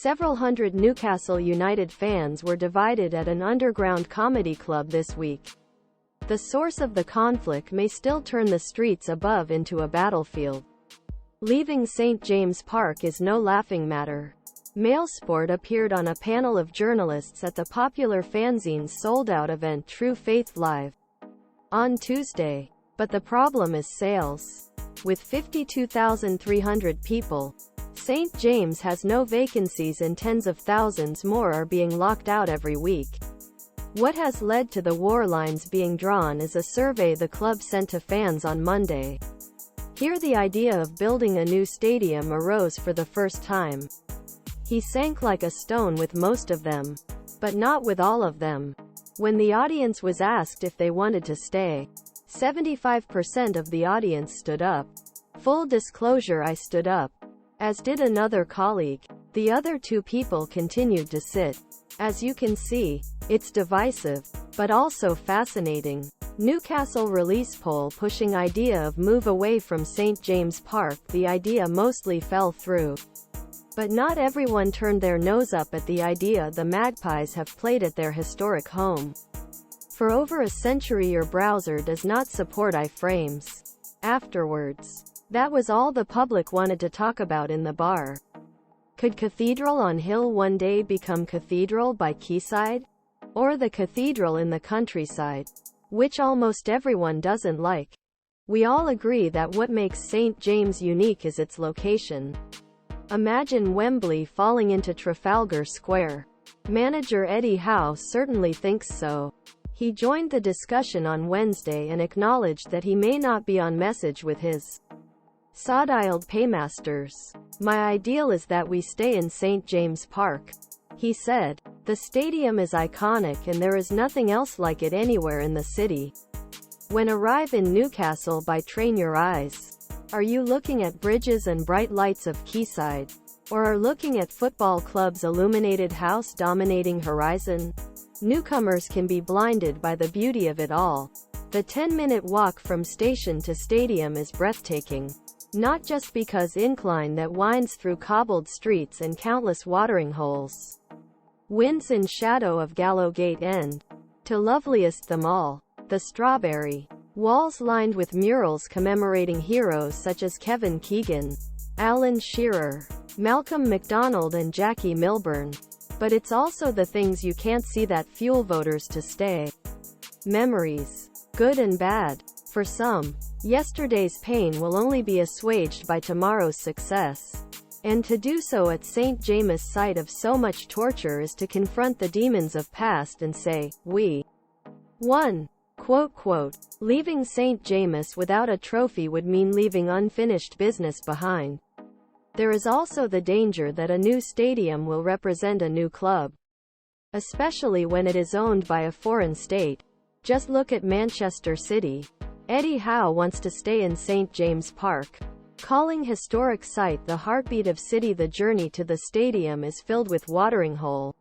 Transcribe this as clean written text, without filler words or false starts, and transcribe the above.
Several hundred Newcastle United fans were divided at an underground comedy club this week. The source of the conflict may still turn the streets above into a battlefield. Leaving St. James Park is no laughing matter. Mailsport appeared on a panel of journalists at the popular fanzine's sold-out event True Faith Live on Tuesday. But the problem is sales. With 52,300 people, St. James has no vacancies and tens of thousands more are being locked out every week. What has led to the war lines being drawn is a survey the club sent to fans on Monday. Here the idea of building a new stadium arose for the first time. He sank like a stone with most of them, but not with all of them. When the audience was asked if they wanted to stay, 75% of the audience stood up. Full disclosure, I stood up, as did another colleague. The other two people continued to sit. As you can see, it's divisive, but also fascinating. Newcastle release poll pushing idea of move away from St. James Park. The idea mostly fell through. But not everyone turned their nose up at the idea. The Magpies have played at their historic home for over a century. Your browser does not support iframes. Afterwards, that was all the public wanted to talk about in the bar. Could Cathedral on Hill one day become Cathedral by Quayside? Or the Cathedral in the countryside, which almost everyone doesn't like? We all agree that what makes St. James unique is its location. Imagine Wembley falling into Trafalgar Square. Manager Eddie Howe certainly thinks so. He joined the discussion on Wednesday and acknowledged that he may not be on message with his sod-iled paymasters. My ideal is that we stay in St. James Park, he said. The stadium is iconic and there is nothing else like it anywhere in the city. When arrive in Newcastle by train, your eyes are you looking at bridges and bright lights of Quayside, or are looking at football club's illuminated house dominating horizon? Newcomers can be blinded by the beauty of it all. The 10-minute walk from station to stadium is breathtaking. Not just because incline that winds through cobbled streets and countless watering holes. Winds in shadow of Gallowgate End. To loveliest them all, the strawberry walls lined with murals commemorating heroes such as Kevin Keegan, Shearer, Macdonald and Jackie Milburn. But it's also the things you can't see that fuel voters to stay. Memories, good and bad. For some, yesterday's pain will only be assuaged by tomorrow's success. And to do so at St. James' site of so much torture is to confront the demons of past and say, we won. Quote, leaving St. James without a trophy would mean leaving unfinished business behind. There is also the danger that a new stadium will represent a new club, especially when it is owned by a foreign state. Just look at Manchester City. Eddie Howe wants to stay in St. James Park, calling historic site the heartbeat of city. The journey to the stadium is filled with watering hole